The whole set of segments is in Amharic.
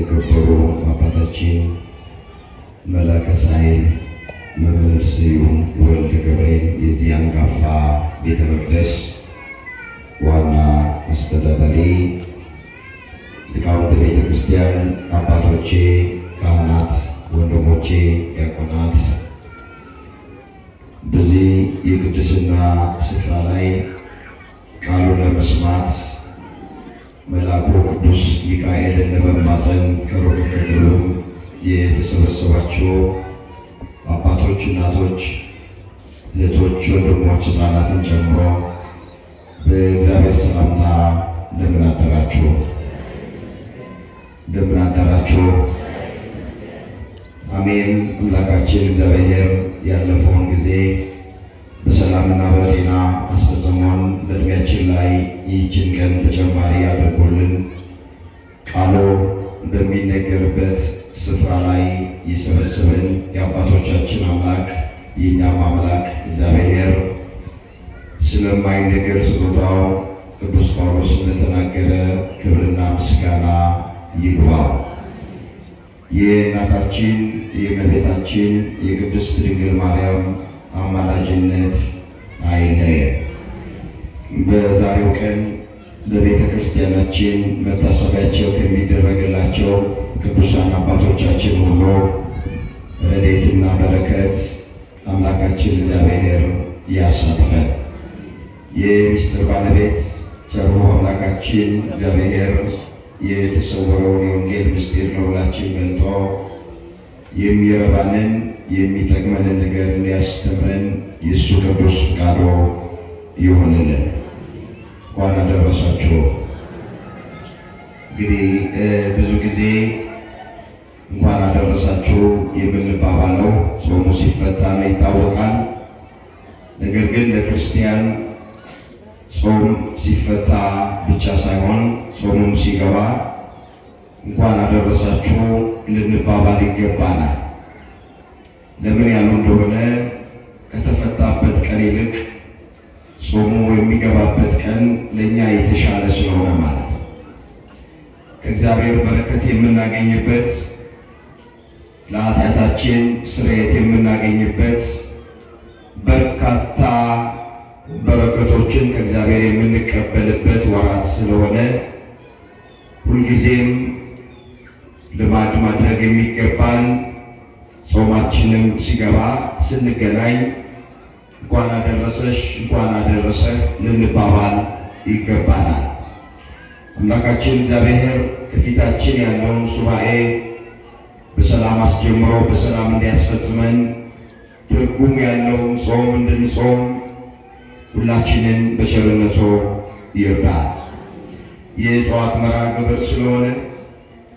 የከበሩ አባታችን መላከ ሳይል መምህር ስዩም ወልደ ገብርኤል የዚህ አንጋፋ ቤተ መቅደስ ዋና አስተዳዳሪ፣ ሊቃውንተ ቤተ ክርስቲያን አባቶቼ፣ ካህናት፣ ወንድሞቼ፣ ዲያቆናት፣ በዚህ የቅድስና ስፍራ ላይ ቃሉን ለመስማት መልአኩ ቅዱስ ሚካኤልን ለመማፀን ከሩቅ ከቅርብ የተሰበሰባችሁ አባቶች፣ እናቶች፣ እህቶች፣ ወንድሞች፣ ሕፃናትን ጨምሮ በእግዚአብሔር ሰላምታ እንደምን አደራችሁ? እንደምን አደራችሁ? አሜን። አምላካችን እግዚአብሔር ያለፈውን ጊዜ በሰላምና በጤና አስፈጽሞን በእድሜያችን ላይ ይህችን ቀን ተጨማሪ አድርጎልን ቃሉ በሚነገርበት ስፍራ ላይ የሰበሰበን የአባቶቻችን አምላክ የእኛም አምላክ እግዚአብሔር ስለማይነገር ስጦታው ቅዱስ ጳውሎስ እንደተናገረ ክብርና ምስጋና ይግባው። የእናታችን የእመቤታችን የቅድስት ድንግል ማርያም አማላጅነት አይለየን። በዛሬው ቀን በቤተ ክርስቲያናችን መታሰቢያቸው ከሚደረግላቸው ቅዱሳን አባቶቻችን ሁሉ ረድኤትና በረከት አምላካችን እግዚአብሔር ያሳትፈን። የምስጢር ባለቤት ቸሩ አምላካችን እግዚአብሔር የተሰወረውን የወንጌል ምስጢር ለሁላችን ገልጦ የሚረባንን የሚጠቅመንን ነገር እንዲያስተምረን የእሱ ቅዱስ ፈቃዱ ይሆንልን። እንኳን አደረሳችሁ። እንግዲህ ብዙ ጊዜ እንኳን አደረሳችሁ የምንባባለው ጾሙ ሲፈታ ነው ይታወቃል። ነገር ግን ለክርስቲያን ጾም ሲፈታ ብቻ ሳይሆን ጾሙም ሲገባ እንኳን አደረሳችሁ ልንባባል ይገባናል። ለምን ያሉ እንደሆነ ከተፈታበት ቀን ይልቅ ጾሙ የሚገባበት ቀን ለእኛ የተሻለ ስለሆነ ማለት ነው። ከእግዚአብሔር በረከት የምናገኝበት፣ ለኃጢአታችን ስርየት የምናገኝበት፣ በርካታ በረከቶችን ከእግዚአብሔር የምንቀበልበት ወራት ስለሆነ ሁልጊዜም ልማድ ማድረግ የሚገባን ጾማችንም ሲገባ ስንገናኝ እንኳን አደረሰሽ እንኳን አደረሰህ ልንባባል ይገባናል። አምላካችን እግዚአብሔር ከፊታችን ያለውን ሱባኤ በሰላም አስጀምሮ በሰላም እንዲያስፈጽመን ትርጉም ያለውን ጾም እንድንጾም ሁላችንን በቸርነቱ ይርዳል። የጠዋት መርሃ ግብር ስለሆነ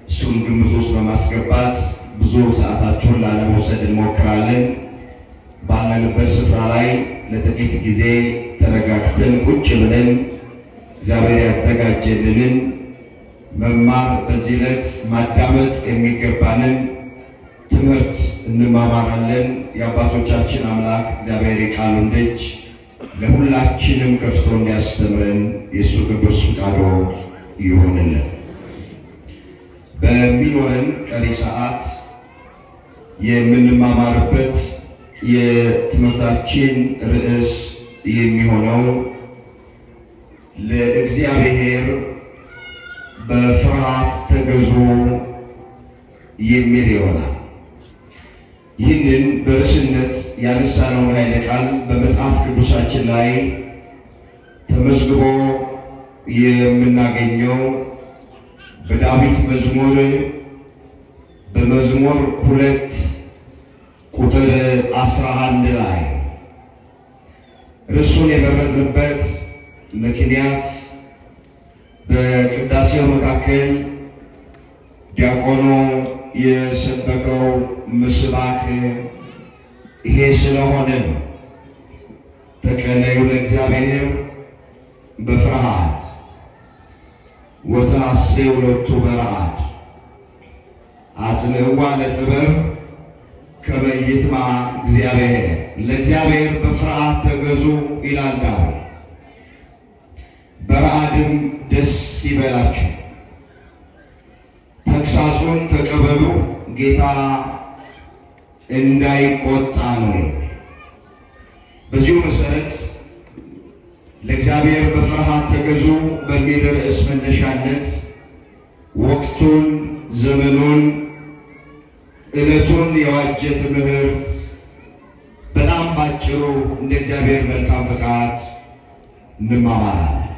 እሱን ግምት ውስጥ በማስገባት ብዙ ሰዓታችሁን ላለመውሰድ እንሞክራለን። ባለንበት ስፍራ ላይ ለጥቂት ጊዜ ተረጋግተን ቁጭ ብለን እግዚአብሔር ያዘጋጀልንን መማር፣ በዚህ ዕለት ማዳመጥ የሚገባንን ትምህርት እንማማራለን። የአባቶቻችን አምላክ እግዚአብሔር የቃሉን ደጅ ለሁላችንም ከፍቶ እንዲያስተምረን የእሱ ቅዱስ ፈቃዱ ይሆንልን። በሚኖረን ቀሪ ሰዓት የምንማማርበት የትምህርታችን ርዕስ የሚሆነው ለእግዚአብሔር በፍርሃት ተገዙ የሚል ይሆናል። ይህንን በርዕስነት ያነሳነውን ኃይለ ቃል በመጽሐፍ ቅዱሳችን ላይ ተመዝግቦ የምናገኘው በዳዊት መዝሙር በመዝሙር 2 ቁጥር 11 ላይ ርዕሱን የመረጥንበት ምክንያት በቅዳሴው መካከል ዲያቆኑ የሰበከው ምስባክ ይሄ ስለሆነ ነው። ተቀነዩ ለእግዚአብሔር በፍርሃት ወተሐሴው ሎቱ በረአድ አጽንዕዋ ለጥበብ ከመ ይትምዓ እግዚአብሔር። ለእግዚአብሔር በፍርሃት ተገዙ ይላል ዳዊት። በረአድም ደስ ይበላችሁ፣ ተግሳ ተግሣጹን ተቀበሉ፣ ጌታ እንዳይቆጣ ነው። በዚሁ መሰረት ለእግዚአብሔር በፍርሃት ተገዙ በሚል ርዕስ መነሻነት ወቅቱን፣ ዘመኑን፣ ዕለቱን የዋጀ ትምህርት በጣም ባጭሩ እንደ እግዚአብሔር መልካም ፈቃድ እንማማራለን።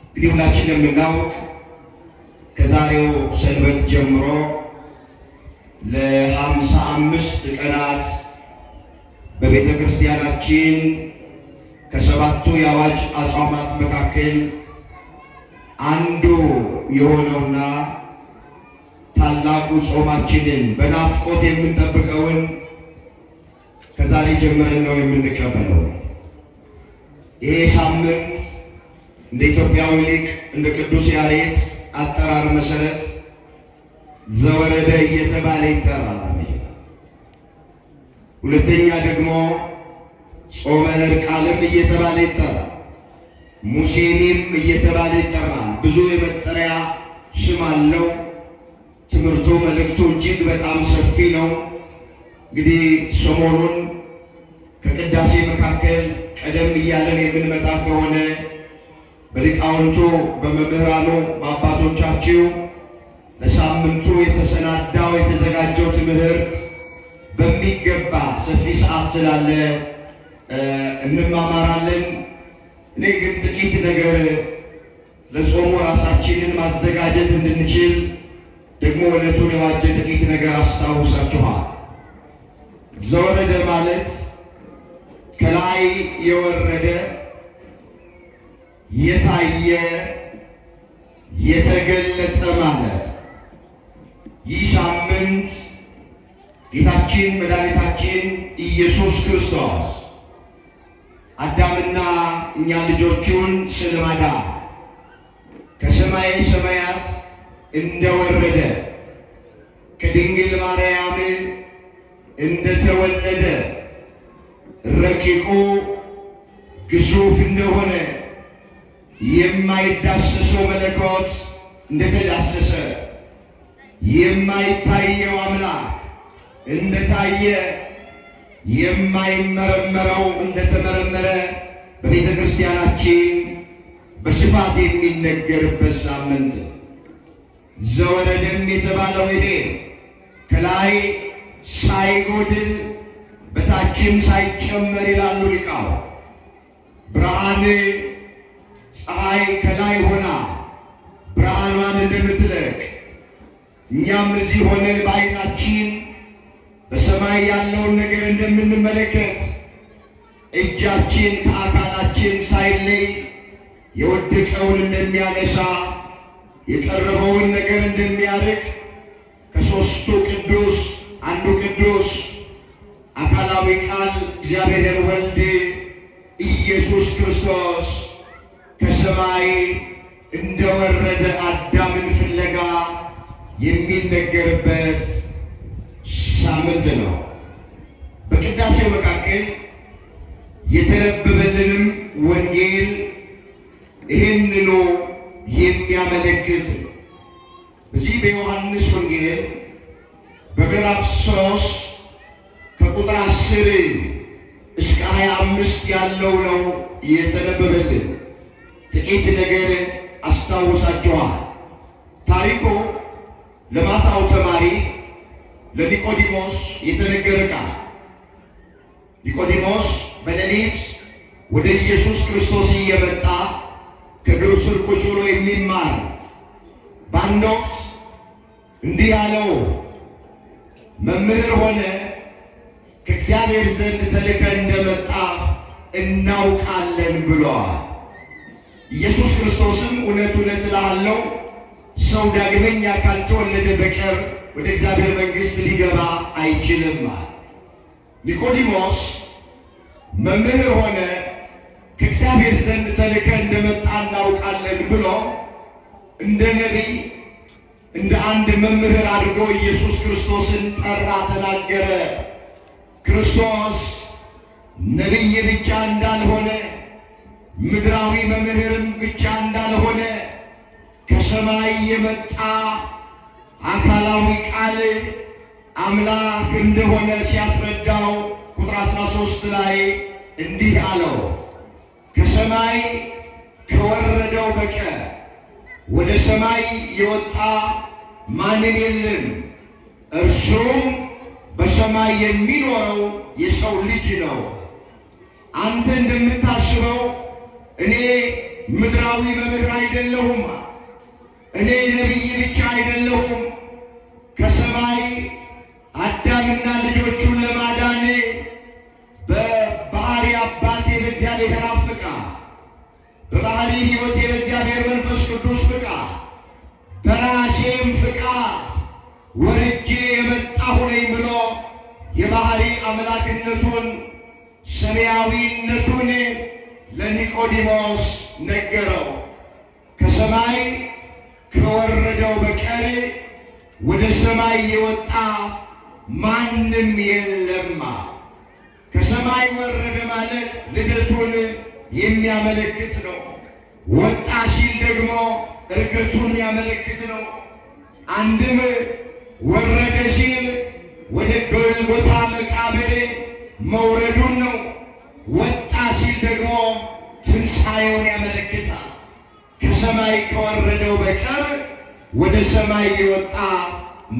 እንግዲህ ሁላችን የምናውቅ ከዛሬው ሰንበት ጀምሮ ለ55 ቀናት በቤተ ክርስቲያናችን ከሰባቱ የአዋጅ አጽዋማት መካከል አንዱ የሆነውና ታላቁ ጾማችንን በናፍቆት የምንጠብቀውን ከዛሬ ጀምረን ነው የምንቀበለው። ይሄ ሳምንት እንደ ኢትዮጵያዊ ሊቅ እንደ ቅዱስ ያሬድ አጠራር መሰረት ዘወረደ እየተባለ ይጠራል። ሁለተኛ ደግሞ ጾመ ሕርቃልም እየተባለ ይጠራል። ሙሴኒም እየተባለ ይጠራል። ብዙ የመጠሪያ ስም አለው። ትምህርቱ መልእክቱ እጅግ በጣም ሰፊ ነው። እንግዲህ ሰሞኑን ከቅዳሴ መካከል ቀደም እያለን የምንመጣ ከሆነ በሊቃውንቱ በመምህራኑ በአባቶቻችሁ ለሳምንቱ የተሰናዳው የተዘጋጀው ትምህርት በሚገባ ሰፊ ሰዓት ስላለ እንማማራለን። እኔ ግን ጥቂት ነገር ለጾሙ ራሳችንን ማዘጋጀት እንድንችል ደግሞ ዕለቱን የዋጀ ጥቂት ነገር አስታውሳችኋል። ዘወረደ ማለት ከላይ የወረደ የታየ የተገለጠ ማለት። ይህ ሳምንት ጌታችን መድኃኒታችን ኢየሱስ ክርስቶስ አዳምና እኛ ልጆቹን ስለማዳን ከሰማይ ሰማያት እንደወረደ ከድንግል ማርያም እንደተወለደ ረቂቁ ግዙፍ እንደሆነ የማይዳሰሰው መለኮት እንደተዳሰሰ የማይታየው አምላክ እንደታየ የማይመረመረው እንደተመረመረ በቤተ ክርስቲያናችን በስፋት የሚነገርበት ሳምንት። ዘወረደም የተባለው ሄዴ ከላይ ሳይጎድል በታችም ሳይጨመር ይላሉ ሊቃው። ብርሃን ፀሐይ ከላይ ሆና ብርሃኗን እንደምትለቅ እኛም እዚህ ሆነን በዓይናችን በሰማይ ያለውን ነገር እንደምንመለከት እጃችን ከአካላችን ሳይለይ የወደቀውን እንደሚያነሳ የቀረበውን ነገር እንደሚያርቅ ከሦስቱ ቅዱስ አንዱ ቅዱስ አካላዊ ቃል እግዚአብሔር ወልድ ኢየሱስ ክርስቶስ ከሰማይ እንደወረደ አዳምን ፍለጋ የሚነገርበት ሳምንት ነው። በቅዳሴው መካከል የተነበበልንም ወንጌል ይህንኑ የሚያመለክት ነው። በዚህ በዮሐንስ ወንጌል በምዕራፍ 3 ከቁጥር 10 እስከ 25 ያለው ነው የተነበበልን። ጥቂት ነገር አስታውሳችኋል። ታሪኩ ለማታው ተማሪ ለኒቆዲሞስ የተነገረ ቃል። ኒቆዲሞስ በሌሊት ወደ ኢየሱስ ክርስቶስ እየመጣ ከእግሩ ስር ቁጭ ብሎ የሚማር በአንድ ወቅት እንዲህ አለው፣ መምህር ሆነ ከእግዚአብሔር ዘንድ ተልከ እንደመጣ እናውቃለን ብለዋል። ኢየሱስ ክርስቶስም እውነት እውነት እልሃለሁ ሰው ዳግመኛ ካልተወለደ በቀር ወደ እግዚአብሔር መንግሥት ሊገባ አይችልም። ኒቆዲሞስ መምህር ሆነ ከእግዚአብሔር ዘንድ ተልከ እንደመጣ እናውቃለን ብሎ እንደ ነቢይ እንደ አንድ መምህር አድርጎ ኢየሱስ ክርስቶስን ጠራ፣ ተናገረ። ክርስቶስ ነቢይ ብቻ እንዳልሆነ ምድራዊ መምህርም ብቻ እንዳልሆነ ከሰማይ የመጣ አካላዊ ቃል አምላክ እንደሆነ ሲያስረዳው ቁጥር 13 ላይ እንዲህ አለው፣ ከሰማይ ከወረደው በቀር ወደ ሰማይ የወጣ ማንም የለም፣ እርሱም በሰማይ የሚኖረው የሰው ልጅ ነው። አንተ እንደምታስበው እኔ ምድራዊ መምህር አይደለሁም። እኔ ነቢይ ብቻ አይደለሁም። ከሰማይ አዳምና ልጆቹን ለማዳን በባህሪ አባቴ በእግዚአብሔር አብ ፍቃድ፣ በባህሪ ሕይወቴ በእግዚአብሔር መንፈስ ቅዱስ ፍቃድ፣ በራሴም ፍቃድ ወርጄ የመጣሁ ነኝ ብሎ የባህሪ አምላክነቱን ሰማያዊነቱን ለኒቆዲሞስ ነገረው። ከሰማይ ከወረደው በቀር ወደ ሰማይ የወጣ ማንም የለም። ከሰማይ ወረደ ማለት ልደቱን የሚያመለክት ነው። ወጣ ሲል ደግሞ እርገቱን ያመለክት ነው። አንድም ወረደ ሲል ወደ ጎልጎታ መቃብር መውረዱን ነው። ወጣ ሲል ደግሞ ትንሣኤውን ያመለክታል። ከሰማይ ከወረደው በቀር ወደ ሰማይ የወጣ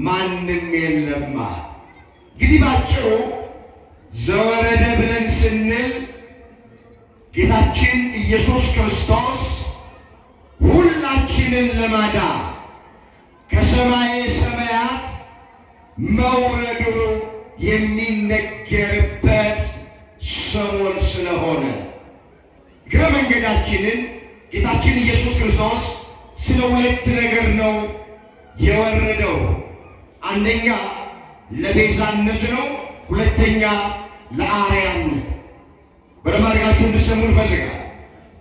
ማንም የለም። እንግዲህ ባጭሩ ዘወረደ ብለን ስንል ጌታችን ኢየሱስ ክርስቶስ ሁላችንን ለማዳን ከሰማየ ሰማያት መውረዱ የሚነገርበት ሰሞን ስለሆነ እግረ መንገዳችንን ጌታችን ኢየሱስ ክርስቶስ ስለ ሁለት ነገር ነው የወረደው። አንደኛ ለቤዛነት ነው፣ ሁለተኛ ለአርያነት። በደንብ አድርጋችሁ እንድትሰሙ እንፈልጋለን።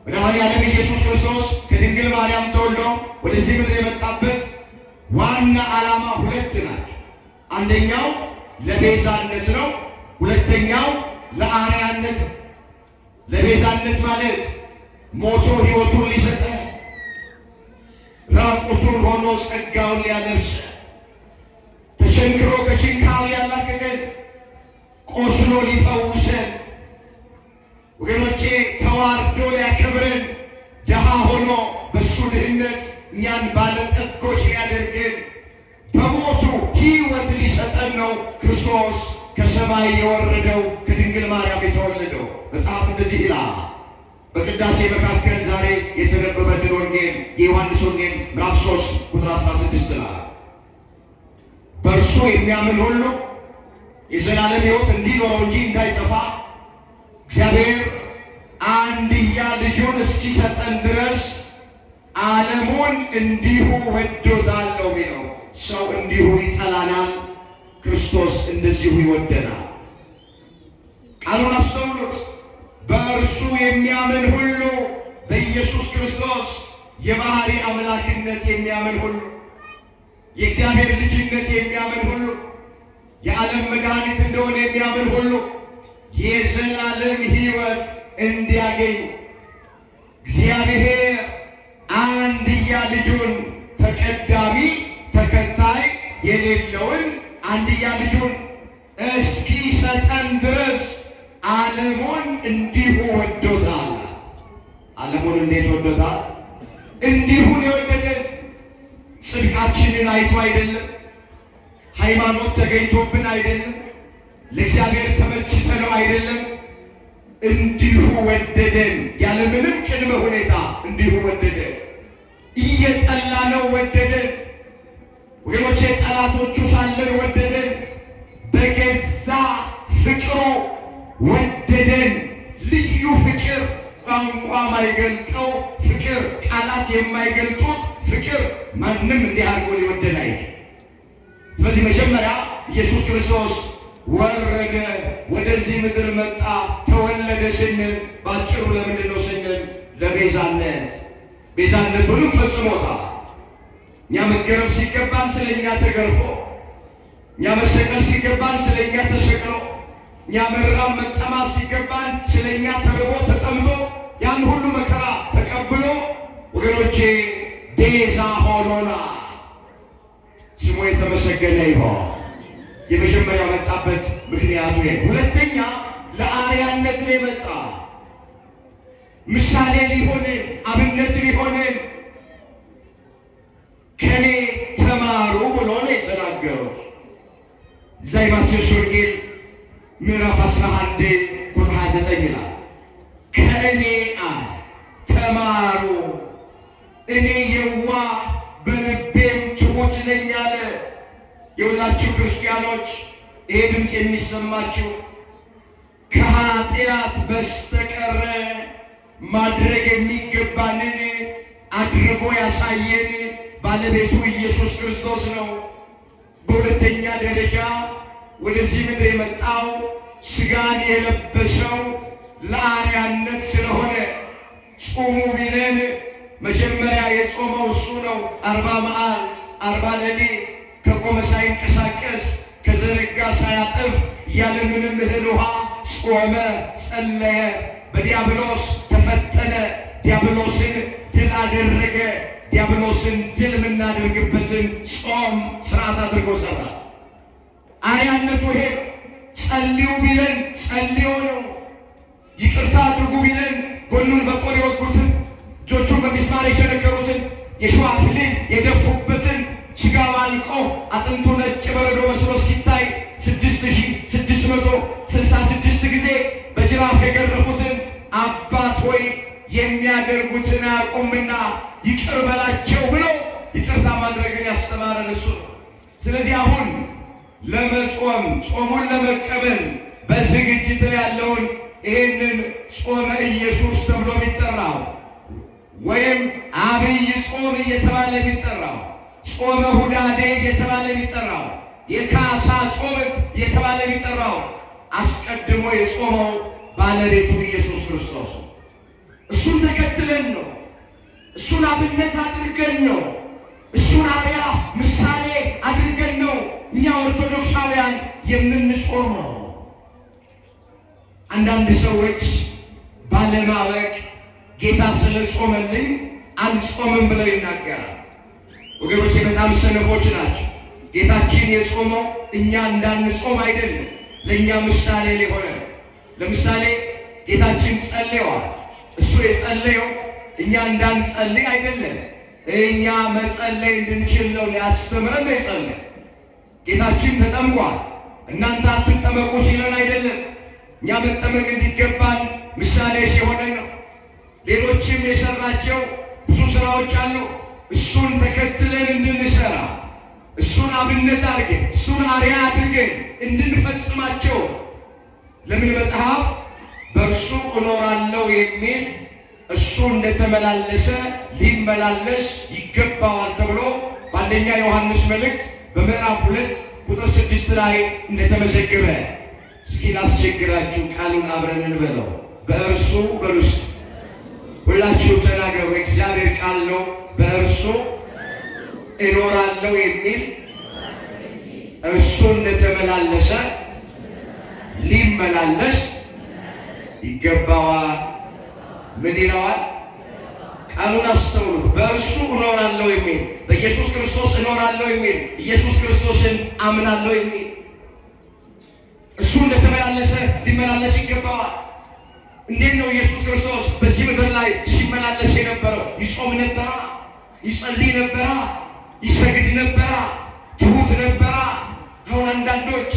መድኃኔዓለም ኢየሱስ ክርስቶስ ከድንግል ማርያም ተወልዶ ወደዚህ ምድር የመጣበት ዋና ዓላማ ሁለት ናቸው። አንደኛው ለቤዛነት ነው፣ ሁለተኛው ለአርያነት። ለቤዛነት ማለት ሞቶ ሕይወቱን ሊሰጠ፣ ራቁቱን ሆኖ ጸጋውን ሊያለብስ፣ ተቸንክሮ ከችንካር ሊያላቅቀን፣ ቆስሎ ሊፈውሰን፣ ወገኖቼ ተዋርዶ ሊያከብረን፣ ደሃ ሆኖ በሱ ድህነት እኛን ባለጠጎች ሊያደርገን፣ በሞቱ ሕይወት ሊሰጠን ነው ክርስቶስ ከሰማይ የወረደው ከድንግል ማርያም የተወለደው። መጽሐፍ እንደዚህ ይላል። በቅዳሴ መካከል ዛሬ የተነበበልን ወንጌል የዮሐንስ ወንጌል ምዕራፍ 3 ቁጥር 16 ላይ በእርሱ የሚያምን ሁሉ የዘላለም ሕይወት እንዲኖረው እንጂ እንዳይጠፋ እግዚአብሔር አንድያ ልጁን እስኪሰጠን ድረስ ዓለሙን እንዲሁ ወዶታል ነው የሚለው። ሰው እንዲሁ ይጠላናል፣ ክርስቶስ እንደዚሁ ይወደናል። ቃሉን አስተውሉት። በእርሱ የሚያምን ሁሉ፣ በኢየሱስ ክርስቶስ የባህሪ አምላክነት የሚያምን ሁሉ፣ የእግዚአብሔር ልጅነት የሚያምን ሁሉ፣ የዓለም መድኃኒት እንደሆነ የሚያምን ሁሉ የዘላለም ሕይወት እንዲያገኝ እግዚአብሔር አንድያ ልጁን ተቀዳሚ ተከታይ የሌለውን አንድያ ልጁን እስኪሰጠን ድረስ ዓለሙን እንዲሁ ወዶታል። ዓለሙን እንዴት ወዶታል? እንዲሁን የወደደን ጽድቃችንን አይቶ አይደለም፣ ሃይማኖት ተገኝቶብን አይደለም፣ ለእግዚአብሔር ተመችተነው አይደለም። እንዲሁ ወደደን። ያለምንም ቅድመ ሁኔታ እንዲሁ ወደደን። እየጠላነው ወደደን። ወገኖቼ ጠላቶቹ ሳለን ወደደን። በገዛ ፍቅሩ ወደደን። ልዩ ፍቅር፣ ቋንቋ ማይገልጠው ፍቅር፣ ቃላት የማይገልጡት ፍቅር ማንም እንዲህ አድርጎ ሊወደን አይችልም። ስለዚህ መጀመሪያ ኢየሱስ ክርስቶስ ወረደ፣ ወደዚህ ምድር መጣ፣ ተወለደ ስንል ባጭሩ ለምንድን ነው ስንል ለቤዛነት፣ ቤዛነቱንም ፈጽሞታል። እኛ መገረፍ ሲገባን ስለ እኛ ተገርፎ፣ እኛ መሰቀል ሲገባን ስለ እኛ ተሰቅሎ፣ እኛ መራብ መጠማት ሲገባን ስለ እኛ ተርቦ ተጠምቶ ያን ሁሉ መከራ ተቀብሎ ወገኖቼ ቤዛ ሆኖናል። ስሙ የተመሰገነ ይሁን። የመጀመሪያው መጣበት ምክንያቱ ይሄ። ሁለተኛ ለአርያነት ነው የመጣ ምሳሌ ሊሆንን አብነት ሊሆንን ከኔ ተማሩ ብሎ ነው የተናገረው። እዛ የማቴዎስ ወንጌል ምዕራፍ 11 ቁጥር 29 ይላል ከእኔ ተማሩ እኔ የዋህ በልቤም ትሑት ነኝ አለ። የሁላችሁ ክርስቲያኖች ይሄ ድምፅ የሚሰማችሁ ከኃጢአት በስተቀር ማድረግ የሚገባንን አድርጎ ያሳየን ባለቤቱ ኢየሱስ ክርስቶስ ነው። በሁለተኛ ደረጃ ወደዚህ ምድር የመጣው ሥጋን የለበሰው ለአርያነት ስለሆነ ጾሙ ቢለን መጀመሪያ የጾመው እሱ ነው። 40 መዓልት 40 ሌሊት ከቆመ ሳይንቀሳቀስ ከዘረጋ ሳያጥፍ ያለምንም እህል ውሃ ጾመ፣ ጸለየ፣ በዲያብሎስ ተፈተነ፣ ዲያብሎስን ድል አደረገ። ዲያብሎስን ድል የምናደርግበትን ጾም ስርዓት አድርጎ ሰራ። አርያነቱ ይሄ ጸልዩ ቢለን ጸልዮ ነው። ይቅርታ አድርጉ ቢለን ጎኑን በጦር የወጉትን እጆቹን በሚስማር የቸነከሩትን የሸዋ አክሊል የደፉበትን ሥጋው አልቆ አጥንቱ ነጭ በረዶ መስሎ ሲታይ 6666 ጊዜ በጅራፍ የገረፉትን አባት ሆይ የሚያደርጉትን አያውቁምና ይቅር በላቸው ብሎ ይቅርታ ማድረግን ያስተማረን እሱ ነው። ስለዚህ አሁን ለመጾም ጾሙን ለመቀበል በዝግጅት ላይ ያለውን ይህንን ጾመ ኢየሱስ ተብሎ የሚጠራው ወይም አብይ ጾም እየተባለ የሚጠራው ጾመ ሁዳዴ እየተባለ የሚጠራው የካሳ ጾም እየተባለ የሚጠራው አስቀድሞ የጾመው ባለቤቱ ኢየሱስ ክርስቶስ ነው። እሱን ተከትለን ነው። እሱን አብነት አድርገን ነው። እሱን አርያ ምሳሌ አድርገን ነው እኛ ኦርቶዶክሳውያን የምንጾመው። አንዳንድ ሰዎች ባለማወቅ ጌታ ስለ ጾመልኝ አልጾምም ብለው ይናገራል። ወገኖቼ በጣም ሰነፎች ናቸው። ጌታችን የጾመው እኛ እንዳንጾም አይደለም፣ ለእኛ ምሳሌ ሊሆነ። ለምሳሌ ጌታችን ጸልየዋል። እሱ የጸለየው እኛ እንዳንጸልይ አይደለም፣ እኛ መጸለይ እንድንችል ነው። ሊያስተምረን ነው የጸለየ። ጌታችን ተጠምቋል። እናንተ አትጠመቁ ሲለን አይደለም፣ እኛ መጠመቅ እንዲገባን ምሳሌ ሲሆነን ነው። ሌሎችም የሰራቸው ብዙ ስራዎች አሉ። እሱን ተከትለን እንድንሰራ እሱን አብነት አድርገን እሱን አርያ አድርገን እንድንፈጽማቸው። ለምን መጽሐፍ በእርሱ እኖራለሁ የሚል እሱ እንደተመላለሰ ሊመላለስ ይገባዋል ተብሎ በአንደኛ ዮሐንስ መልእክት በምዕራፍ 2 ቁጥር 6 ላይ እንደተመዘገበ። እስኪ ላስቸግራችሁ፣ ቃሉን አብረን እንበለው። በእርሱ በርሱ ሁላችሁ ተናገሩ። እግዚአብሔር ቃል ነው። በእርሱ እኖራለሁ የሚል እርሱ እንደተመላለሰ ሊመላለስ ይገባዋል። ምን ይለዋል? ቃሉን አስተውሉት። በእርሱ እኖራለሁ የሚል በኢየሱስ ክርስቶስ እኖራለሁ የሚል ኢየሱስ ክርስቶስን አምናለሁ የሚል እሱ እንደተመላለሰ ሊመላለስ ይገባዋል። እንዴት ነው ኢየሱስ ክርስቶስ በዚህ ምድር ላይ ሲመላለስ የነበረው? ይጾም ነበራ፣ ይጸልይ ነበራ፣ ይሰግድ ነበራ፣ ትሑት ነበራ። አሁን አንዳንዶች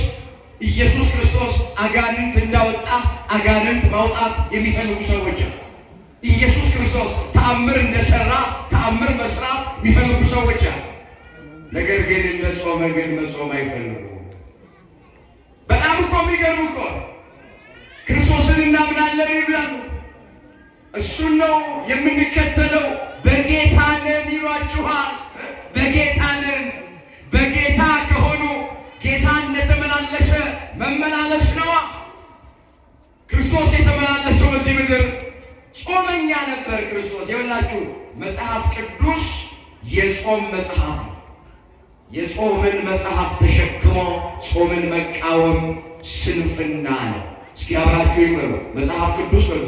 ኢየሱስ ክርስቶስ አጋንንት እንዳወጣ አጋንንት ማውጣት የሚፈልጉ ሰዎች አሉ። ኢየሱስ ክርስቶስ ተአምር እንደሰራ ተአምር መስራት የሚፈልጉ ሰዎች አሉ። ነገር ግን እንደጾመ ግን መጾም አይፈልጉ። በጣም እኮ የሚገርም እኮ ክርስቶስን እናምናለን ይላሉ። እሱን ነው የምንከተለው። በጌታ ነን ይሏችኋል። በጌታ ነን። በጌታ ከሆኑ ጌታ እንደተመላለሰ መመላለስ ነዋ። ክርስቶስ የተመላለሰው በዚህ ምድር ጾመኛ ነበር። ክርስቶስ የወላችሁ መጽሐፍ ቅዱስ የጾም መጽሐፍ ነው። የጾምን መጽሐፍ ተሸክሞ ጾምን መቃወም ስንፍና ነው። እስኪ አብራችሁ ይመሩ። መጽሐፍ ቅዱስ በሉ።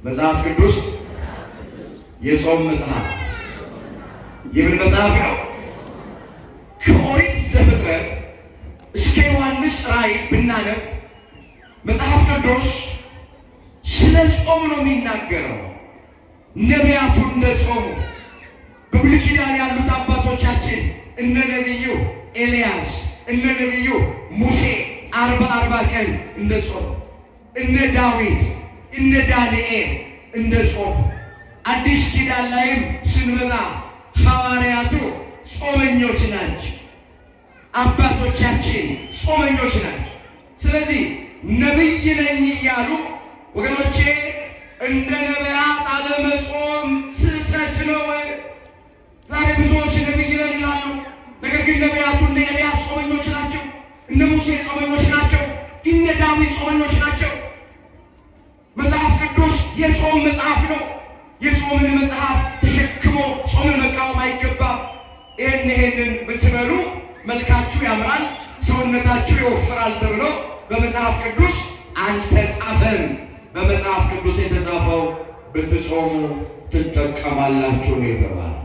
መጽሐፍ ቅዱስ የጾም መጽሐፍ። የምን መጽሐፍ ነው? ላይ ብናነብ መጽሐፍ ቅዱስ ስለ ጾም ነው የሚናገረው። ነቢያቱ እንደጾሙ በብሉይ ኪዳን ያሉት አባቶቻችን እነ ነቢዩ ኤልያስ እነ ነቢዩ ሙሴ 40 ቀን እንደጾሙ፣ እነ ዳዊት እነ ዳንኤል እንደጾሙ፣ አዲስ ኪዳን ላይም ስንመጣ ሐዋርያቱ ጾመኞች ናቸው። አባቶቻችን ጾመኞች ናቸው። ስለዚህ ነቢይ ነኝ እያሉ ወገኖቼ እንደ ነቢያት አለመጾም ስህተት ነው። ዛሬ ብዙዎች ነቢይ ነን ይላሉ። ነገር ግን ነቢያቱ እነ ኤልያስ ጾመኞች ናቸው፣ እነ ሙሴ ጾመኞች ናቸው፣ እነ ዳዊት ጾመኞች ናቸው። መጽሐፍ ቅዱስ የጾም መጽሐፍ ነው። የጾምን መጽሐፍ ተሸክሞ ጾምን መቃወም አይገባም። ይህንን ብትበሉ መልካችሁ ያምራል፣ ሰውነታችሁ ይወፍራል ተብሎ በመጽሐፍ ቅዱስ አልተጻፈም። በመጽሐፍ ቅዱስ የተጻፈው ብትጾሙ ትጠቀማላችሁ ነው የተባለው።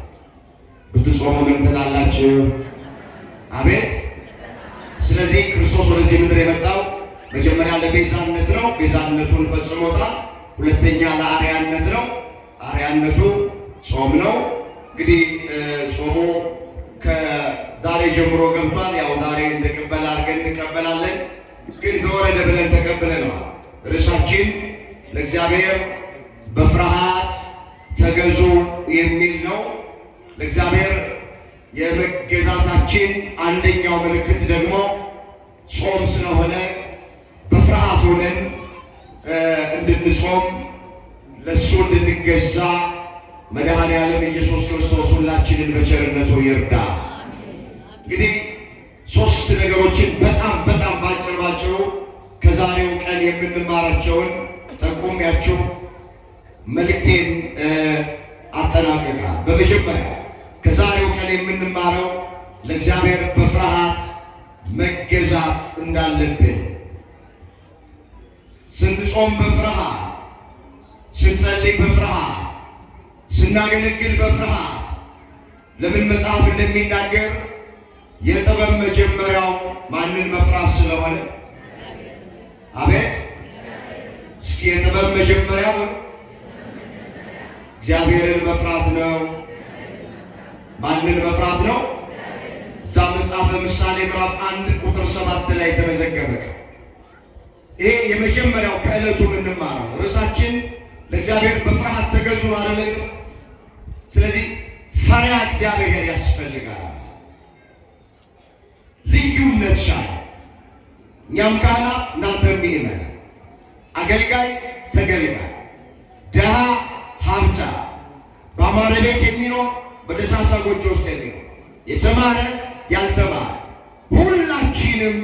ብትጾሙ ምን ትላላችሁ? አቤት። ስለዚህ ክርስቶስ ወደዚህ ምድር የመጣው መጀመሪያ ለቤዛነት ነው፣ ቤዛነቱን ፈጽሞታል። ሁለተኛ ለአርያነት ነው፣ አርያነቱ ጾም ነው። እንግዲህ ጾሙ ከዛሬ ጀምሮ ገብቷል። ያው ዛሬ እንደቀበል አድርገን እንቀበላለን፣ ግን ዘወረደ ብለን ተቀብለነዋል። ርዕሳችን ለእግዚአብሔር በፍርሃት ተገዙ የሚል ነው። ለእግዚአብሔር የመገዛታችን አንደኛው ምልክት ደግሞ ጾም ስለሆነ በፍርሃት ሆነን እንድንጾም ለእሱ እንድንገዛ መድኃኔ ዓለም ኢየሱስ ክርስቶስ ሁላችንን በቸርነቱ ይርዳ። እንግዲህ ሶስት ነገሮችን በጣም ባጭሩ ከዛሬው ቀን የምንማራቸውን ጠቁሜያችሁ መልእክቴን አጠናቀቃል። በመጀመሪያ ከዛሬው ቀን የምንማረው ለእግዚአብሔር በፍርሃት መገዛት እንዳለብን፣ ስንጾም በፍርሃት፣ ስንጸልይ በፍርሃት፣ ስናገለግል በፍርሃት። ለምን መጽሐፍ እንደሚናገር የጥበብ መጀመሪያው ማንን መፍራት ስለሆነ። አቤት። እስኪ የጥበብ መጀመሪያው እግዚአብሔርን መፍራት ነው። ማንን መፍራት ነው? እዛ መጽሐፈ ምሳሌ ምዕራፍ 1 ቁጥር 7 ላይ ተመዘገበ። ይሄ የመጀመሪያው ከዕለቱ የምንማረው ርዕሳችን ለእግዚአብሔር በፍርሃት ተገዙ አይደለም። ስለዚህ ፈሪሃ እግዚአብሔር ያስፈልጋል። ልዩነት ሻል እኛም ካህናት እናንተም ምእመናን፣ አገልጋይ ተገልጋይ፣ ድሃ ሀብታም፣ በአማረ ቤት የሚኖር በደሳሳ ጎጆ ውስጥ የሚኖር የተማረ ያልተማረ ሁላችንም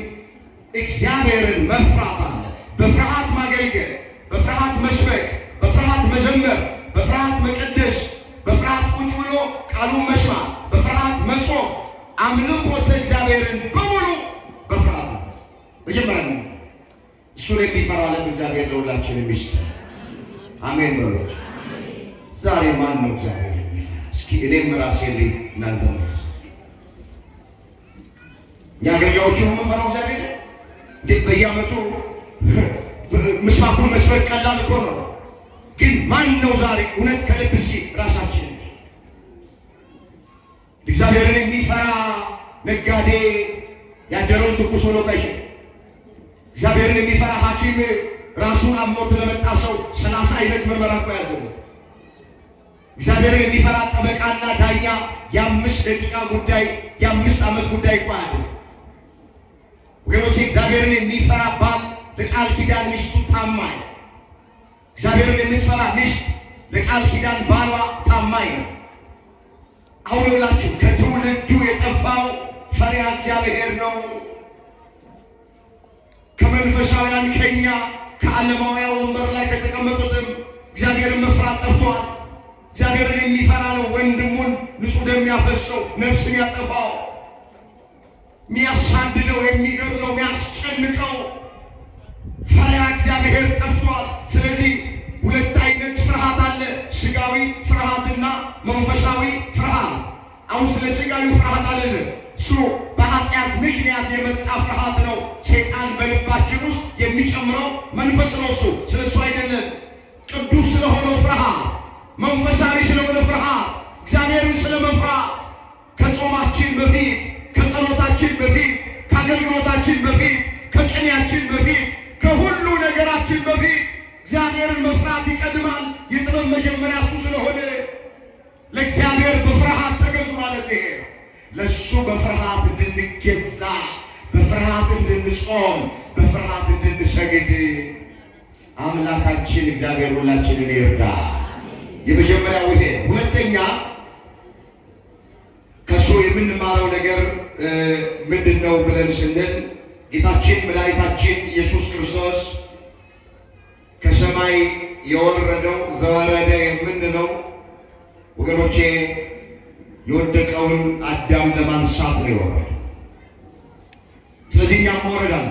እግዚአብሔርን መፍራት አለ። በፍርሃት ማገልገል፣ በፍርሃት መስበክ፣ በፍርሃት መዘመር፣ በፍርሃት መቀደስ፣ በፍርሃት ቁጭ ብሎ ቃሉን መስማት፣ በፍርሃት መጾም፣ አምልኮተ እግዚአብሔርን በሙሉ በፍርሃት ነው። መጀመሪያ ነው እሱን የሚፈራ ልብ እግዚአብሔር ለሁላችንም ይስጥ። አሜን በሉት። ዛሬ ማን ነው እግዚአብሔር የሚፈራ? እስኪ እኔም ራሴ ልይ እናንተ ነው። እኛ አገልጋዮቹ የምንፈራው እግዚአብሔር እንዴት በየዓመቱ ምስባኩን መስበክ ቀላል እኮ ነው። ግን ማን ነው ዛሬ እውነት ከልብ እስኪ ራሳችን እግዚአብሔርን የሚፈራ ነጋዴ ያደረውን ትኩስ ሆኖ ባይሸጥ፣ እግዚአብሔርን የሚፈራ ሐኪም ራሱን አሞት ለመጣ ሰው 30 አይነት ምርመራ እኮ ያዘው። እግዚአብሔርን የሚፈራ ጠበቃና ዳኛ የ5 ደቂቃ ጉዳይ የ5 ዓመት ጉዳይ እኮ ያለው። ወገኖቼ እግዚአብሔርን የሚፈራ ባል ለቃል ኪዳን ሚስቱ ታማኝ፣ እግዚአብሔርን የምትፈራ ሚስት ለቃል ኪዳን ባሏ ታማኝ ነው። አሁን ይላችሁ ከትውልዱ የጠፋው ፈሪሃ እግዚአብሔር ነው። ከመንፈሳውያን ከኛ ከዓለማውያን ወንበር ላይ ከተቀመጡትም እግዚአብሔርን መፍራት ጠፍቷል። እግዚአብሔርን የሚፈራ ነው ወንድሙን ንጹሕ ደም የሚያፈሰው ነፍስን ያጠፋው የሚያሳድደው የሚገድለው የሚያስጨንቀው ፈሪሃ እግዚአብሔር ጠፍቷል። ስለዚህ ሁለት አይነት ፍርሃት አለ፣ ስጋዊ ፍርሃትና መንፈሳዊ ፍርሃት። አሁን ስለ ስጋዊ ፍርሃት አይደለም፣ እሱ በኃጢአት በኃጢአት ምክንያት የመጣ ፍርሃት ነው። ሰይጣን በልባችን ውስጥ የሚጨምረው መንፈስ ነው። ስለሱ አይደለም። ቅዱስ ስለሆነው ፍርሃት፣ መንፈሳዊ ስለሆነ ፍርሃት፣ እግዚአብሔርን ስለመፍራት ከጾማችን በፊት፣ ከጸሎታችን በፊት፣ ከአገልግሎታችን በፊት፣ ከቅኔያችን በፊት፣ ከሁሉ ነገራችን በፊት እግዚአብሔርን መፍራት ይቀድማል። የጥበብ መጀመሪያ እሱ ስለሆነ ለእግዚአብሔር በፍርሃት ተገዙ ማለት ይሄ ነው። ለእሱ በፍርሃት እንድንገዛ፣ በፍርሃት እንድንጾም፣ በፍርሃት እንድንሰግድ አምላካችን እግዚአብሔር ሁላችንን ይርዳ። የመጀመሪያው ይሄ። ሁለተኛ ከእሱ የምንማረው ነገር ምንድን ነው ብለን ስንል ጌታችን መድኃኒታችን ኢየሱስ ክርስቶስ ከሰማይ የወረደው ዘወረደ የምንለው ወገኖቼ የወደቀውን አዳም ለማንሳት ነው የወረደው። ስለዚህ እኛም መውረድ አለ።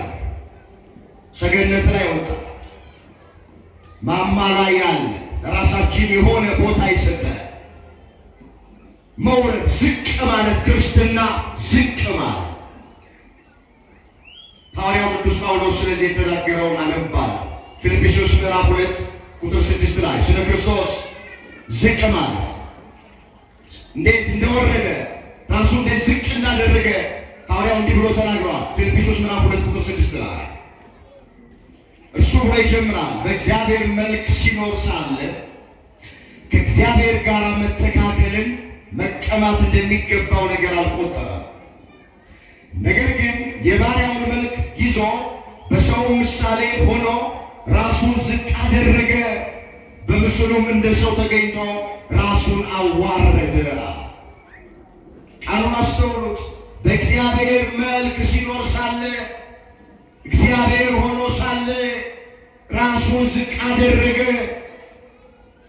ሰገነት ላይ ወጣ፣ ማማ ላይ ያለ ራሳችን የሆነ ቦታ ይሰጠ። መውረድ ዝቅ ማለት ክርስትና ዝቅ ማለት። ሐዋርያው ቅዱስ ጳውሎስ ስለዚህ የተናገረውን አነባለሁ። ፊልጵስዩስ ምዕራፍ 2 ቁጥር 6 ላይ ስለ ክርስቶስ ዝቅ ማለት እንዴት እንደወረደ ራሱ እንዴት ዝቅ እንዳደረገ ሐዋርያው እንዲህ ብሎ ተናግሯል። ፊልጵስዩስ ምዕራፍ 2 ቁጥር 6 ላይ እርሱ ብሎ ይጀምራል። በእግዚአብሔር መልክ ሲኖር ሳለ ከእግዚአብሔር ጋር መተካከልን መቀማት እንደሚገባው ነገር አልቆጠረም። ነገር ግን የባሪያውን መልክ ይዞ በሰው ምሳሌ ሆኖ ራሱን ዝቅ አደረገ። በምስሉም እንደ ሰው ተገኝቶ ራሱን አዋረደ። ቃሉን አስተውሉት። በእግዚአብሔር መልክ ሲኖር ሳለ፣ እግዚአብሔር ሆኖ ሳለ ራሱን ዝቅ አደረገ፣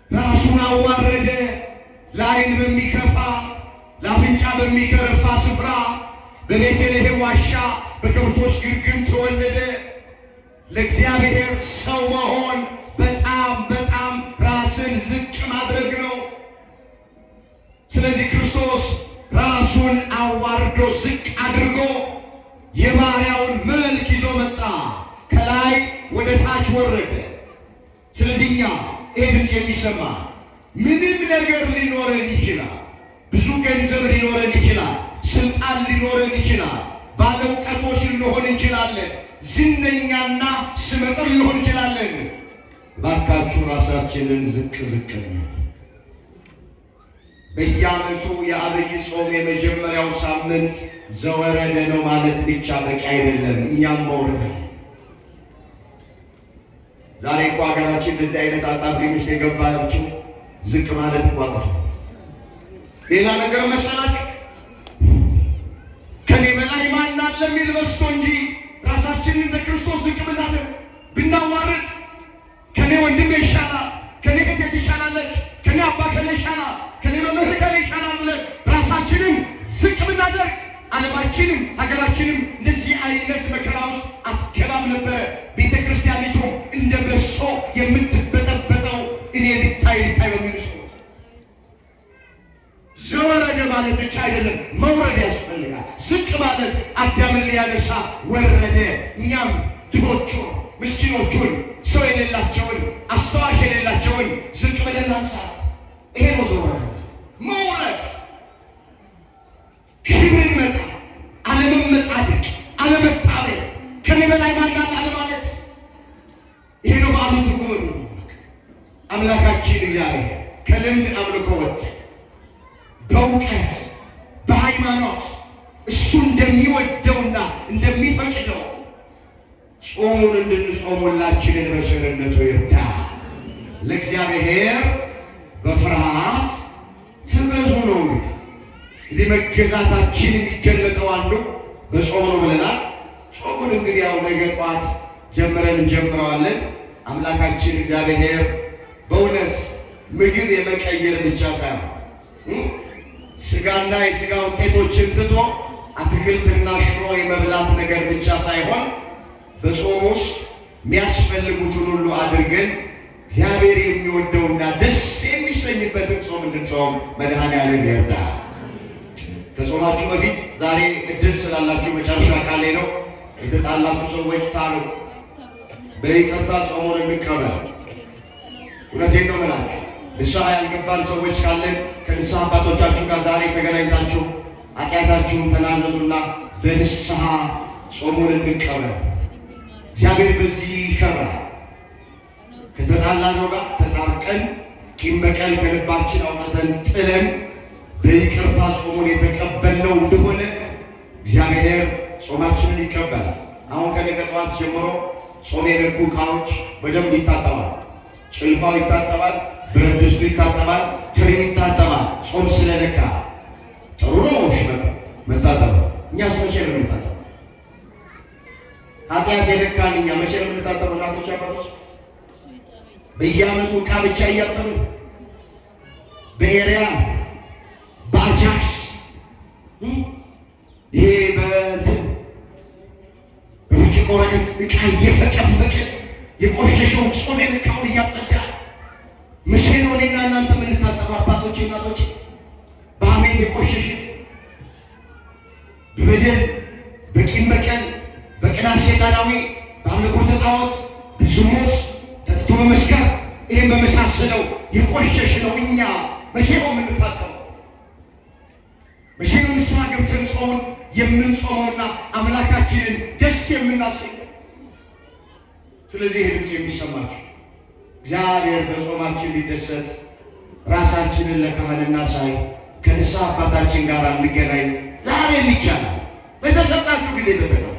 ራሱን አዋረደ። ለዓይን በሚከፋ ለአፍንጫ በሚከረፋ ስፍራ በቤተልሔም ዋሻ በከብቶች ግርግም ተወለደ። ለእግዚአብሔር ሰው መሆን በጣም በጣም ራስን ዝቅ ማድረግ ነው። ስለዚህ ክርስቶስ ራሱን አዋርዶ ዝቅ አድርጎ የባሪያውን መልክ ይዞ መጣ። ከላይ ወደ ታች ወረደ። ስለዚህ እኛ ይህ ድምፅ የሚሰማ ምንም ነገር ሊኖረን ይችላል። ብዙ ገንዘብ ሊኖረን ይችላል። ስልጣን ሊኖረን ይችላል። ባለ እውቀቶች ልንሆን እንችላለን። ዝነኛና ስመጥር ልንሆን እንችላለን። ባካችሁ ራሳችንን ዝቅ ዝቅ ነው። በየዓመቱ የዐቢይ ጾም የመጀመሪያው ሳምንት ዘወረደ ነው ማለት ብቻ በቂ አይደለም። እኛም መውረድ አለ። ዛሬ እኮ ሀገራችን እንደዚህ አይነት አጣብቂኝ ውስጥ የገባችው ዝቅ ማለት ይቋቋል። ሌላ ነገር መሰላችሁ? ከኔ በላይ ማን አለ የሚል በዝቶ እንጂ ራሳችንን በክርስቶስ ዝቅ ብናዋርድ ከኔ ወንድሜ ይሻላል፣ ከኔ እህቴ ይሻላለች፣ ከኔ አባ ከኔ ይሻላል፣ ከኔ መምህር ከኔ ይሻላል ብለን ራሳችንን ዝቅ ብናደርግ ዓለማችንም ሀገራችንም እንደዚህ አይነት መከራ ውስጥ አትገባም ነበረ። ቤተ ክርስቲያኒቱ እንደ በሶ የምትበጠበጠው እኔ ልታይ በሚሉ ሰዎች። ዘወረደ ማለት ብቻ አይደለም፣ መውረድ ያስፈልጋል። ዝቅ ማለት አዳምን ሊያነሳ ወረደ። እኛም ድሆቹን፣ ምስኪኖቹን፣ ሰው የሌላቸውን፣ አስተዋሽ የሌላቸውን ዝቅ ብለን ማንሳት፣ ይሄ ነው ዘወረደ። መውረድ ክብርን መጣ፣ አለመመጻደቅ፣ አለመታበይ፣ ከኔ በላይ ማን አለ ማለት ይሄ ነው በዓሉ ትርጉም። አምላካችን እግዚአብሔር ከልምድ አምልኮ ወጥተን በእውቀት በሃይማኖት እሱ እንደሚወደውና እንደሚፈቅደው ጾሙን እንድንጾም ሁላችንን በቸርነቱ ይርዳ። ለእግዚአብሔር በፍርሃት ተገዙ ነው። እንግዲህ መገዛታችን የሚገለጠው አንዱ በጾም ነው ብለናል። ጾሙን እንግዲህ ያው ነገ ጠዋት ጀምረን እንጀምረዋለን። አምላካችን እግዚአብሔር በእውነት ምግብ የመቀየር ብቻ ሳይሆን ስጋና የስጋ ውጤቶችን ትቶ አትክልትና ሽሮ የመብላት ነገር ብቻ ሳይሆን በጾም ውስጥ የሚያስፈልጉትን ሁሉ አድርገን እግዚአብሔር የሚወደውና ደስ የሚሰኝበትን ጾም እንድንጾም መድኃኔዓለም ይርዳል። ከጾማችሁ በፊት ዛሬ እድል ስላላችሁ መጨረሻ ቃሌ ነው። የተጣላችሁ ሰዎች ታረቁ፣ በይቅርታ ጾሙን እንቀበል። እውነቴን ነው የምላችሁ። ንስሐ ያልገባን ሰዎች ካለን ከንስሐ አባቶቻችሁ ጋር ዛሬ ተገናኝታችሁ ኃጢአታችሁን ተናዘዙና በንስሐ ጾሙን እንቀበል። እግዚአብሔር በዚህ ይከብራል። ከተጣላነው ጋር ተጣርቀን ቂም በቀል ከልባችን አውጥተን ጥለን በይቅርታ ጾሙን የተቀበልነው እንደሆነ እግዚአብሔር ጾማችንን ይቀበላል። አሁን ከነገ ጠዋት ጀምሮ ጾም የነኩ ዕቃዎች በደንብ ይታጠባል። ጭልፋው ይታጠባል፣ ብረት ድስቱ ይታጠባል፣ ትሪው ይታጠባል። ጾም ስለነካ ጥሩ ነው መታጠብ። እኛስ መቼ ነው የምንታጠበው? ኃጢአት የነካን እኛ መቼ ነው የምንታጠበው? እናቶች አባቶች በየዓመቱ ዕቃ ብቻ እያጠቡ በኤሪያ በአጃክስ ይሄ በእንትን በብርጭቆ ወረቀት ዕቃ እየፈቀፈቀ የቆሸሸውን ጾም የነካውን እያጸዳ መቼ ነው እኔና እናንተ የምንታጠበው? አባቶች እናቶች በሐሜት የቆሸሸ በበደል በቂም በቀል በቅናት ሰይጣናዊ በአምልኮተ ጣዖት በዝሙት ጠጥቶ በመስከር ይህም በመሳሰለው የቆሸሽ ነው። እኛ መቼ ነው የምንታጠበው? መቼ ነው ንስሐ ገብተን ጾሙን የምንጾመውና አምላካችንን ደስ የምናሰኘው? ስለዚህ ይህ ድምፅ የሚሰማችሁ እግዚአብሔር በጾማችን ሊደሰት ራሳችንን ለካህን እናሳይ፣ ከንስሐ አባታችን ጋር እንገናኝ። ዛሬም ይቻላል። በተሰጣችሁ ጊዜ ተጠቀሙ።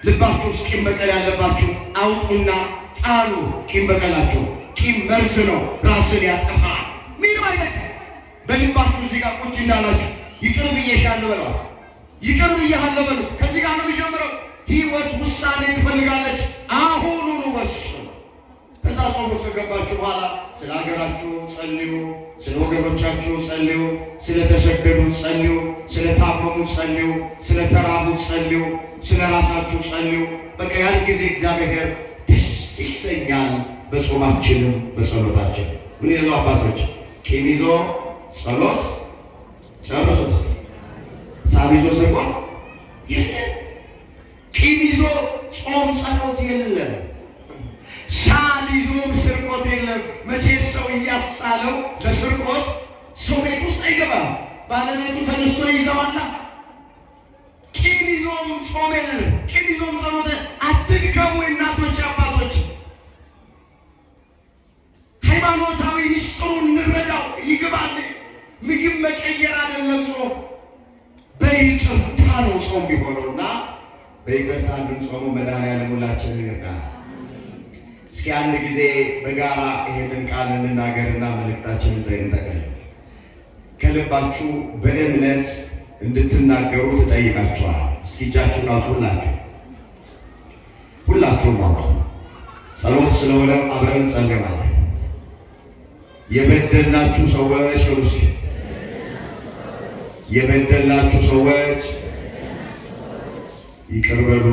ልባችሁ ውስጥ ቂም በቀል ያለባችሁ አውጡና ጣሉ። ቂም በቀላችሁ ቂም መርዝ ነው፣ ራስን ያጠፋል። ምንም አይነት በልባችሁ እዚህ ጋር ቁጭ እንዳላችሁ ይቅር ብዬሻለሁ በሏት። ይቅር ብዬሃለሁ በሉት። ከዚህ ጋር ነው የሚጀምረው። ሕይወት ውሳኔ ትፈልጋለች። አሁኑኑ ወስኑ። ከዛ ጾም ውስጥ ከገባችሁ በኋላ ስለ ሀገራችሁ ጸልዩ፣ ስለ ወገኖቻችሁ ጸልዩ፣ ስለ ተሰደዱት ጸልዩ፣ ስለ ታመሙት ጸልዩ፣ ስለ ተራቡት ጸልዩ፣ ስለ ራሳችሁ ጸልዩ። በቃ ያን ጊዜ እግዚአብሔር ደስ ይሰኛል በጾማችንም በጸሎታችን። ምን ይላሉ አባቶች? ቂም ይዞ ጸሎት ጨርሱት፣ ሳብ ይዞ ስርቆት የለም። ቂም ይዞ ጾም ጸሎት የለም። ሳል ይዞም ስርቆት የለም። መቼ ሰው እያሳለው ለስርቆት ሰው ቤት ውስጥ አይገባም። ባለቤቱ ተነስቶ ይዘዋላ። ቂም ይዞም ጾም የለም። ቂም ይዞም ጸሎት አትድከሙ እናቶች አባቶች። ሃይማኖታዊ ሚስጥሩን እንረዳው፣ ይግባል። ምግብ መቀየር አይደለም ጾም፣ በይቅርታ ነው ጾም ቢሆነውና በይቅርታ እንድንጾሙ መድኃኔዓለም ሁላችንን ይርዳል። እስኪ አንድ ጊዜ በጋራ ይሄንን ቃል እንናገርና መልእክታችንን እንጠቅልል። ከልባችሁ በእምነት እንድትናገሩ ትጠይቃችኋል። እስኪ እጃችሁን አውጡ። ሁላችሁም አውጡ። ጸሎት ስለሆነ አብረን እንጸልያለን። የበደልናችሁ ሰዎች እስኪ የበደልናችሁ ሰዎች ይቅር በሉ።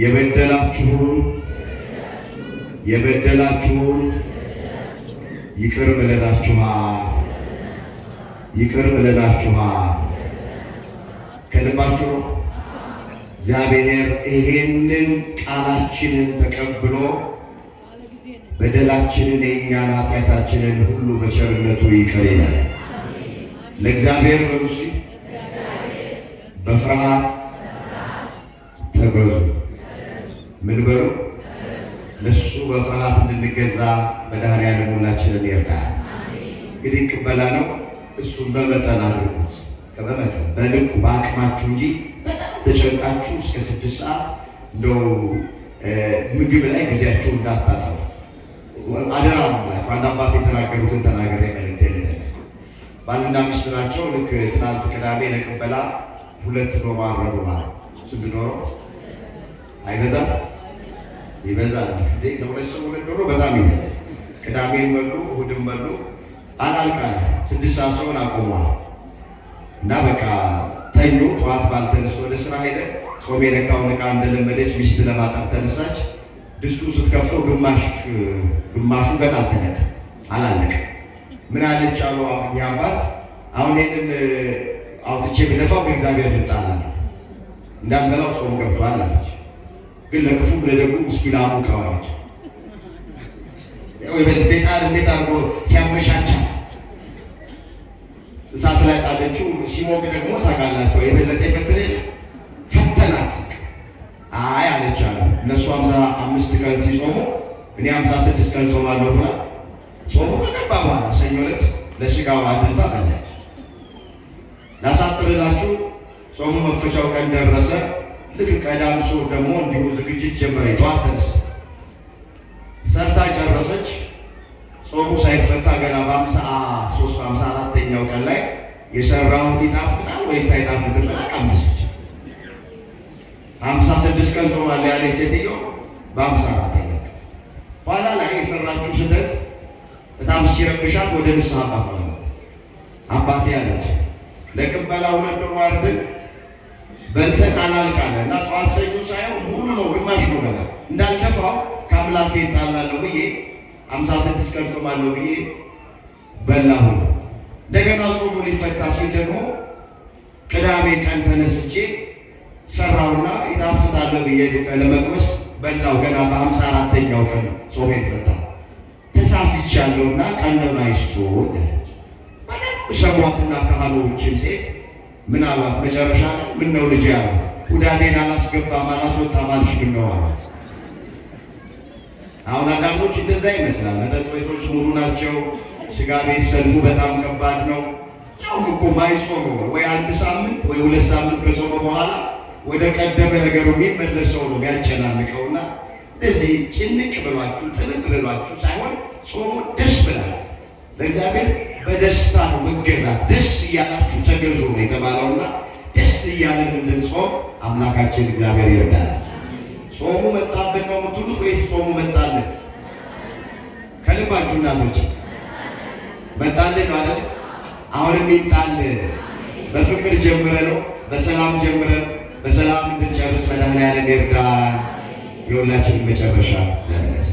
የበደላችሁን ይቅር ብለናችኋል። ይቅር ብለናችኋል። ከልባችሁ ነው። እግዚአብሔር ይሄንን ቃላችንን ተቀብሎ በደላችንን የእኛን ኃጢአታችንን ሁሉ በቸርነቱ ይቅር ይላል። ለእግዚአብሔር በሩሲ በፍርሃት ተገዙ። ምን በሩ? ለሱ በፍርሃት እንድንገዛ መድኃኔዓለም ሁላችንን ይርዳል። እንግዲህ ቅበላ ነው። እሱን በመጠን አድርጉት። በመጠን በልኩ በአቅማችሁ እንጂ ተጨንቃችሁ እስከ 6 ሰዓት እንደው ምግብ ላይ ጊዜያችሁ እንዳታጠፉ አደራ ብላችሁ። አንድ አባት የተናገሩትን ተናገረ። መልእክት የለም። ባልና ሚስት ናቸው። ልክ ትናንት ቅዳሜ ለቅበላ 2 ዶሮ አረዱ። ማለት ስንት ዶሮ አይበዛም? ይበዛል። ለሁለት ሰው 2 ዶሮ በጣም ይበዛል። ቅዳሜን በሉ፣ እሑድን በሉ። አላልቃለ 6 ሰዓት ሰውን አቆሟል እና በቃ ተኙ። ጠዋት ባልተነሱ ወደ ስራ ሄደ። ጾም የነካውን ዕቃ እንደለመደች ሚስት ለማጠብ ተነሳች። ድስቱ ስትከፍተው ግማሹ ገና አልተነካ አላለቀ። ምን አለች አሉ የአባት አሁን ይህንን አውጥቼ ብደፋው ከእግዚአብሔር ልጣላ እንዳንበላው ጾም ገብቷል አለች። ግን ለክፉ ለደጉ ምስኪን አሙቀው አለች። ሰይጣን እንዴት አድርጎ ሲያመቻቻት እሳት ላይ ጣለችው። ሲሞቅ ደግሞ ታውቃላችሁ የበለጠ ይፈትን ፈተናት። አይ አለች አለ እነሱ 55 ቀን ሲጾሙ እኔ 56 ቀን ጾማለሁ ብላ ጾሙ ከገባ በኋላ ሰኞ ዕለት ለስጋው አድልታ በላች። ላሳጥርላችሁ ጾሙ መፈቻው ቀን ደረሰ። ልክ ቀዳም ሱር ደግሞ እንዲሁ ዝግጅት ጀመረ። ጠዋት ተነሳ ሰርታ ጨረሰች። ጾሙ ሳይፈታ ገና በ53 54ኛው ቀን ላይ የሰራሁት ይጣፍጣል ወይስ አይጣፍጥም ብላ ቀመሰች። 56 ቀን ጾማለሁ ያለች ሴትዮ በ54ኛው ቀን ኋላ ላይ የሰራችው ስህተት በጣም ሲረብሻት ወደ ንስሐ አባቷ አባቴ አለች ለቅበላ 2 ዶሮ አርደን በልተን አላልቃለ እና ጠዋት ሰኞ ሳይሆን ሙሉ ነው ግማሽ ነው ነገር እንዳልደፋው ከአምላኬ እጣላለሁ ብዬ 56 ቀን ጾማለሁ ብዬ በላሁ። እንደገና ጾሙ ሊፈታ ሲል ደግሞ ቅዳሜ ቀን ተነስቼ ሰራውና ይጣፍጣለሁ ብዬ ለመቅመስ በላው። ገና በ54ኛው ቀን ጾም ፈታ። ተሳስቻለሁና ቀኖና ይስጡ በደንብ ሰሟትና ካህኖችን ሴት ምናልባት መጨረሻ ምን ነው ልጅ ያሉት ሁዳዴን አላስገባም አላስወጣም አልሽ ምን ነው አሏት። አሁን አንዳንዶች እንደዛ ይመስላል። መጠጥ ቤቶች ሙሉ ናቸው። ስጋ ቤት ሰልፉ በጣም ከባድ ነው። ያው እኮ ማይጾም ወይ 1 ሳምንት ወይ 2 ሳምንት ከጾመ በኋላ ወደ ቀደመ ነገሩ የሚመለሰው ነው የሚያጨናንቀውና እንደዚህ ጭንቅ ብሏችሁ ጥልቅ ብሏችሁ ሳይሆን ጾሙ ደስ ብላችሁ ለእግዚአብሔር በደስታ ነው መገዛት። ደስ እያላችሁ ተገዙ ነው የተባለውና ደስ እያለን እንድንጾም አምላካችን እግዚአብሔር ይርዳል። ጾሙ መጣብን ነው የምትሉት ወይስ ጾሙ መጣልን? ከልባችሁ እናቶች መጣልን ነው አይደል? አሁንም ይምጣልን። በፍቅር ጀምረ ነው በሰላም ጀምረን በሰላም እንድንጨርስ መድኃኔዓለም ይርዳን። የሁላችንም መጨረሻ ያደረሰ